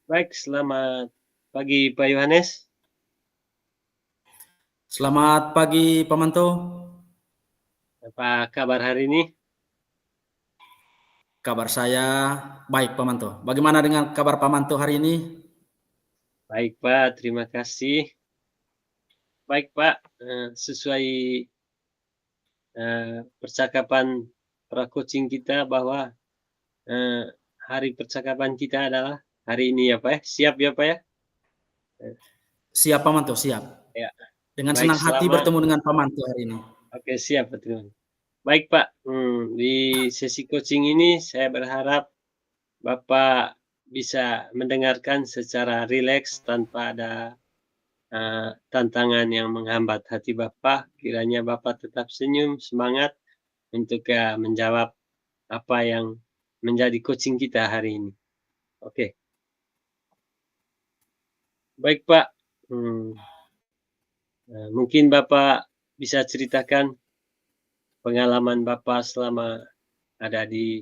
Baik, selamat pagi Pak Yohanes. Selamat pagi, Pak Manto. Apa kabar hari ini? Kabar saya baik, Pak Manto. Bagaimana dengan kabar Pak Manto hari ini? Baik Pak, terima kasih. Baik Pak, sesuai percakapan pra-coaching kita bahwa eh, hari percakapan kita adalah hari ini ya Pak ya. Siap ya Pak ya? Eh, Siap, Pak Manto, siap. Ya, Dengan baik senang hati selama bertemu dengan Pak Manto hari ini. oke siap betul. Baik Pak, di sesi coaching ini saya berharap Bapak bisa mendengarkan secara rileks tanpa ada tantangan yang menghambat hati Bapak. Kiranya Bapak tetap senyum, semangat untuk menjawab apa yang menjadi coaching kita hari ini. Oke, baik Pak. Mungkin Bapak bisa ceritakan pengalaman Bapak selama ada di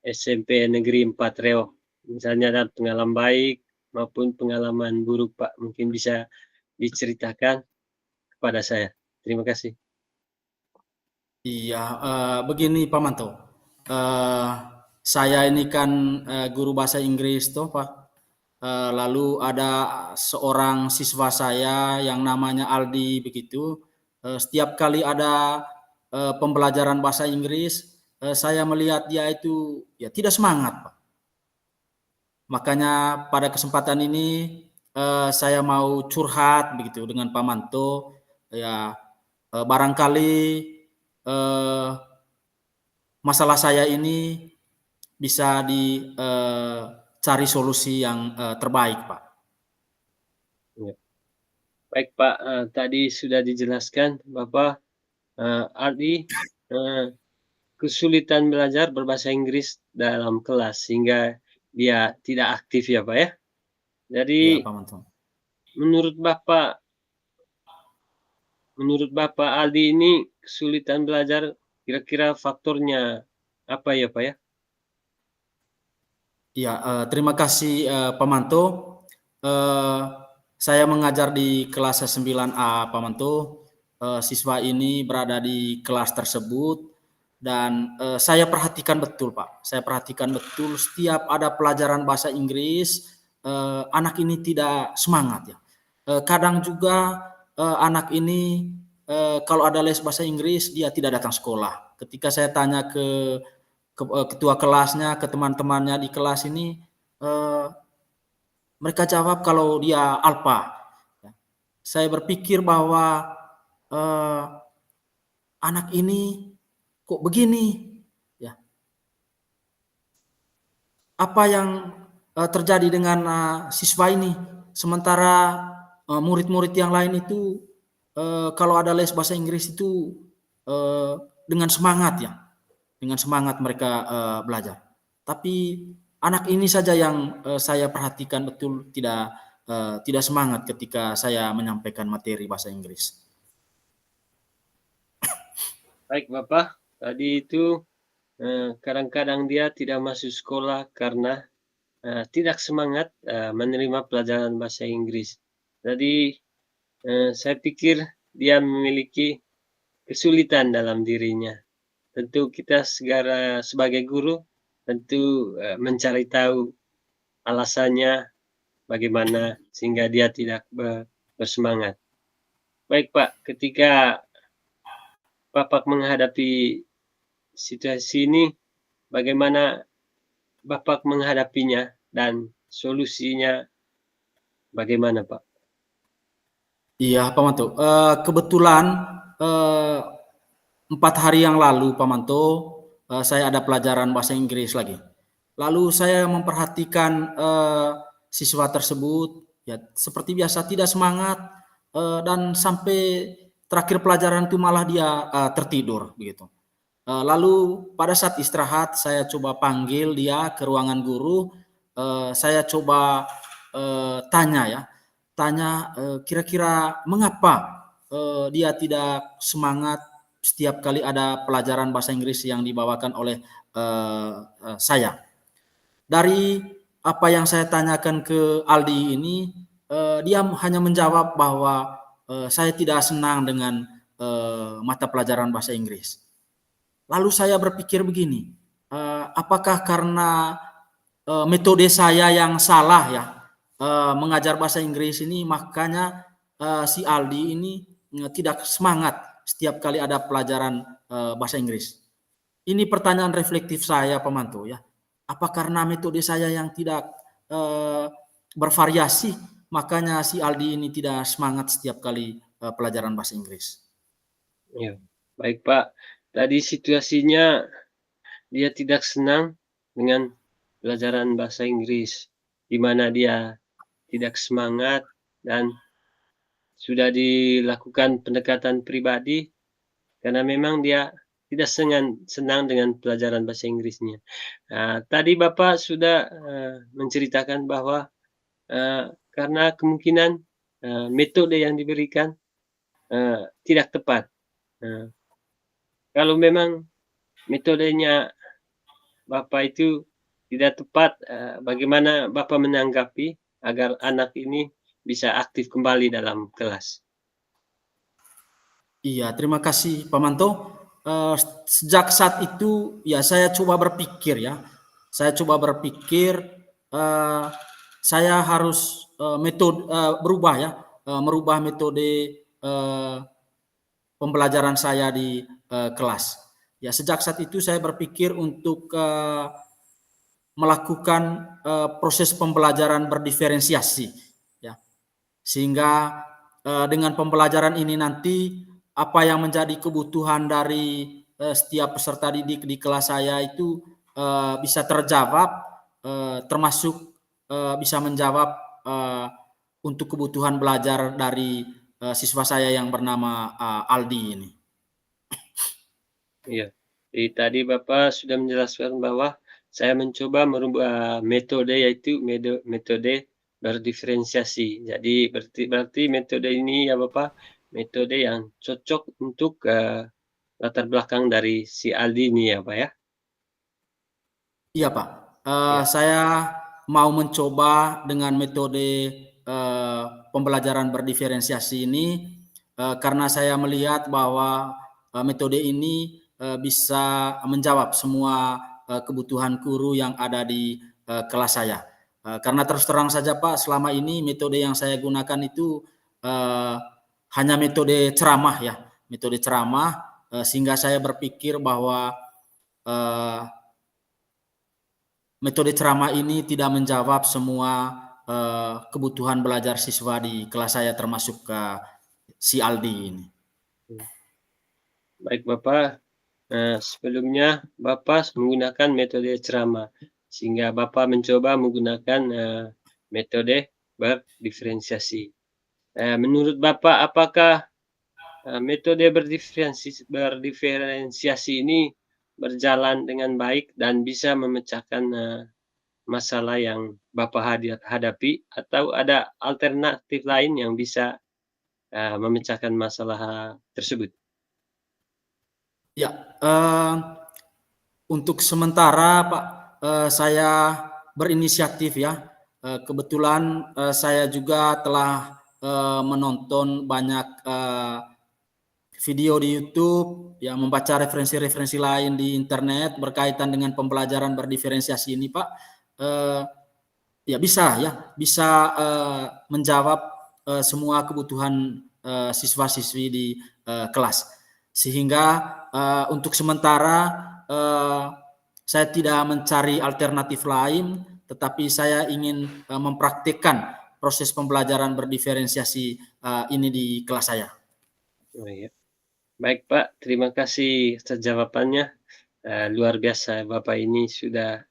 SMP Negeri 4 Reo. Misalnya ada pengalaman baik maupun pengalaman buruk Pak. Mungkin bisa diceritakan kepada saya. Terima kasih. Iya, begini Pak Manto. Eh, saya ini kan guru bahasa Inggris toh, Pak. Lalu ada seorang siswa saya yang namanya Aldi begitu. Setiap kali ada pembelajaran bahasa Inggris, saya melihat dia itu ya tidak semangat, Pak. Makanya pada kesempatan ini saya mau curhat begitu dengan Pak Manto. Ya, barangkali eh, masalah saya ini bisa dicari solusi yang terbaik, Pak. Ya. Baik Pak, tadi sudah dijelaskan Bapak Aldi eh, kesulitan belajar berbahasa Inggris dalam kelas sehingga dia tidak aktif ya Pak ya. Jadi Ya, Pak Manto. menurut Bapak menurut Bapak Aldi ini kesulitan belajar kira-kira faktornya apa ya Pak ya? Ya, terima kasih Pak Manto. Eh, saya mengajar di kelas 9A, Pak Manto. Siswa ini berada di kelas tersebut dan saya perhatikan betul, Pak. Saya perhatikan betul setiap ada pelajaran bahasa Inggris, anak ini tidak semangat ya. Kadang juga anak ini kalau ada les bahasa Inggris dia tidak datang sekolah. Ketika saya tanya ke ketua kelasnya, ke teman-temannya di kelas ini, eh, mereka jawab kalau dia alpa. Ya. Saya berpikir bahwa eh, anak ini kok begini, ya. Apa yang terjadi dengan siswa ini? Sementara murid-murid yang lain itu kalau ada les bahasa Inggris itu eh, dengan semangat ya, dengan semangat mereka belajar. Tapi anak ini saja yang saya perhatikan betul tidak semangat ketika saya menyampaikan materi bahasa Inggris. Baik Bapak, tadi itu kadang-kadang dia tidak masuk sekolah karena tidak semangat menerima pelajaran bahasa Inggris. Jadi saya pikir dia memiliki kesulitan dalam dirinya. Tentu kita segera sebagai guru tentu mencari tahu alasannya bagaimana sehingga dia tidak bersemangat. Baik Pak, ketika Bapak menghadapi situasi ini, bagaimana Bapak menghadapinya dan solusinya bagaimana Pak? Iya, Pak Manto. Kebetulan eh, 4 hari yang lalu, Pak Manto, saya ada pelajaran bahasa Inggris lagi. Lalu saya memperhatikan siswa tersebut, ya seperti biasa tidak semangat dan sampai terakhir pelajaran itu malah dia tertidur begitu. Lalu pada saat istirahat saya coba panggil dia ke ruangan guru, saya coba tanya ya, tanya kira-kira mengapa dia tidak semangat setiap kali ada pelajaran bahasa Inggris yang dibawakan oleh saya. Dari apa yang saya tanyakan ke Aldi ini, dia hanya menjawab bahwa saya tidak senang dengan mata pelajaran bahasa Inggris. Lalu saya berpikir begini, apakah karena metode saya yang salah ya mengajar bahasa Inggris ini, makanya si Aldi ini tidak semangat setiap kali ada pelajaran bahasa Inggris. Ini pertanyaan reflektif saya, Pemantu ya. Apa karena metode saya yang tidak bervariasi, makanya si Aldi ini tidak semangat setiap kali pelajaran bahasa Inggris? Ya, baik Pak. Tadi situasinya dia tidak senang dengan pelajaran bahasa Inggris, di mana dia tidak semangat dan sudah dilakukan pendekatan pribadi karena memang dia tidak senang dengan pelajaran bahasa Inggrisnya. Tadi Bapak sudah menceritakan bahwa karena kemungkinan metode yang diberikan tidak tepat. Kalau memang metodenya Bapak itu tidak tepat, bagaimana Bapak menanggapi agar anak ini bisa aktif kembali dalam kelas? Iya, terima kasih Pak Manto. Sejak saat itu ya saya coba berpikir ya. Saya coba berpikir saya harus berubah ya, merubah metode pembelajaran saya di kelas. Ya, sejak saat itu saya berpikir untuk melakukan proses pembelajaran berdiferensiasi ya. Sehingga dengan pembelajaran ini nanti apa yang menjadi kebutuhan dari setiap peserta didik di kelas saya itu bisa terjawab, termasuk bisa menjawab untuk kebutuhan belajar dari siswa saya yang bernama Aldi ini. Iya. Jadi tadi Bapak sudah menjelaskan bahwa saya mencoba merubah metode, yaitu metode berdiferensiasi. Jadi berarti metode ini ya Bapak, metode yang cocok untuk latar belakang dari si Aldi ini ya Pak ya? Iya Pak, Ya. saya mau mencoba dengan metode pembelajaran berdiferensiasi ini karena saya melihat bahwa metode ini bisa menjawab semua kebutuhan guru yang ada di kelas saya. Karena terus terang saja Pak, selama ini metode yang saya gunakan itu uh, hanya metode ceramah ya, metode ceramah sehingga saya berpikir bahwa uh, metode ceramah ini tidak menjawab semua kebutuhan belajar siswa di kelas saya termasuk si Aldi ini. Baik Bapak, sebelumnya Bapak menggunakan metode ceramah, sehingga Bapak mencoba menggunakan metode berdiferensiasi. Menurut Bapak, apakah metode berdiferensiasi ini berjalan dengan baik dan bisa memecahkan masalah yang Bapak hadapi, atau ada alternatif lain yang bisa memecahkan masalah tersebut? Ya, untuk sementara Pak, saya berinisiatif ya. Kebetulan saya juga telah menonton banyak video di YouTube, ya membaca referensi-referensi lain di internet berkaitan dengan pembelajaran berdiferensiasi ini, Pak. Ya bisa menjawab semua kebutuhan siswa-siswi di kelas. Sehingga untuk sementara saya tidak mencari alternatif lain, tetapi saya ingin mempraktikkan proses pembelajaran berdiferensiasi ini di kelas saya. Oh, iya. Baik Pak, terima kasih atas jawabannya. Luar biasa Bapak ini sudah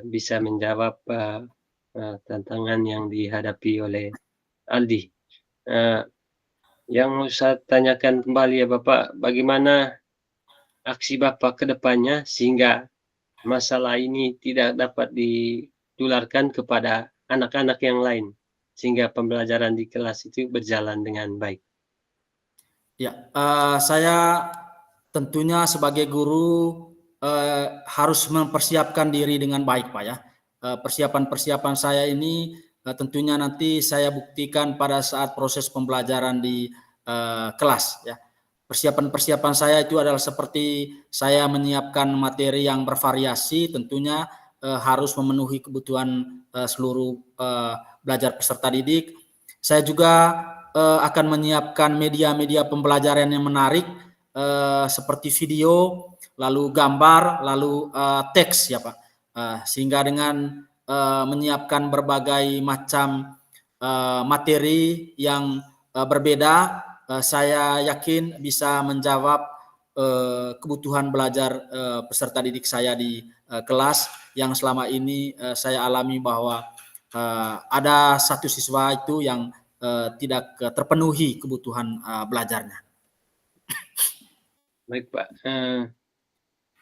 bisa menjawab tantangan yang dihadapi oleh Aldi. Yang mau saya tanyakan kembali ya Bapak, bagaimana aksi Bapak ke depannya sehingga masalah ini tidak dapat ditularkan kepada anak-anak yang lain, sehingga pembelajaran di kelas itu berjalan dengan baik? Ya, saya tentunya sebagai guru harus mempersiapkan diri dengan baik, Pak ya. persiapan-persiapan saya ini tentunya nanti saya buktikan pada saat proses pembelajaran di kelas ya. Persiapan-persiapan saya itu adalah seperti saya menyiapkan materi yang bervariasi, tentunya harus memenuhi kebutuhan seluruh belajar peserta didik. Saya juga akan menyiapkan media-media pembelajaran yang menarik seperti video, lalu gambar, lalu teks ya Pak. Sehingga dengan menyiapkan berbagai macam materi yang berbeda, saya yakin bisa menjawab kebutuhan belajar peserta didik saya di kelas yang selama ini saya alami bahwa ada satu siswa itu yang tidak terpenuhi kebutuhan belajarnya. Baik Pak,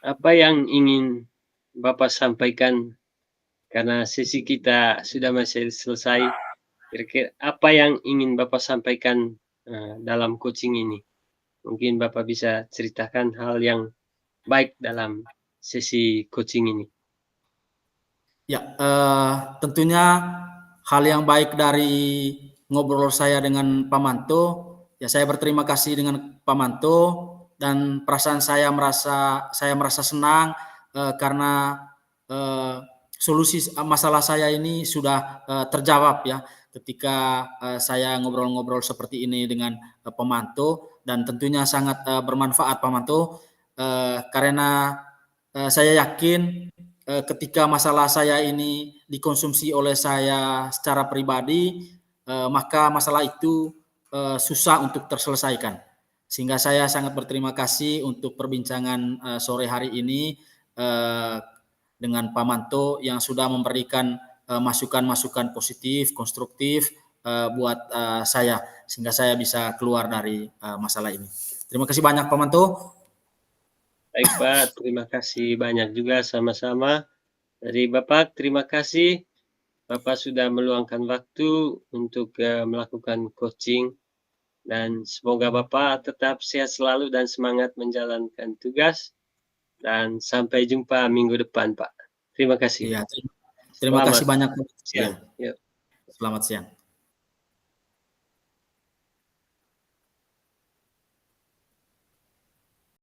apa yang ingin Bapak sampaikan karena sesi kita sudah selesai? Kira-kira apa yang ingin Bapak sampaikan dalam coaching ini? Mungkin Bapak bisa ceritakan hal yang baik dalam sesi coaching ini. Ya, tentunya hal yang baik dari ngobrol saya dengan Pak Manto, ya saya berterima kasih dengan Pak Manto dan perasaan saya merasa senang karena solusi masalah saya ini sudah terjawab ya ketika saya ngobrol-ngobrol seperti ini dengan Pak Manto, dan tentunya sangat bermanfaat Pak Manto karena saya yakin ketika masalah saya ini dikonsumsi oleh saya secara pribadi, maka masalah itu susah untuk terselesaikan. Sehingga saya sangat berterima kasih untuk perbincangan sore hari ini dengan Pak Manto yang sudah memberikan masukan-masukan positif, konstruktif buat saya, sehingga saya bisa keluar dari masalah ini. Terima kasih banyak Pak Manto. Baik Pak, terima kasih banyak juga sama-sama. Dari Bapak, terima kasih. Bapak sudah meluangkan waktu untuk melakukan coaching. Dan semoga Bapak tetap sehat selalu dan semangat menjalankan tugas. Dan sampai jumpa minggu depan, Pak. Terima kasih. Iya, terima kasih banyak. siang. Ya. Selamat siang.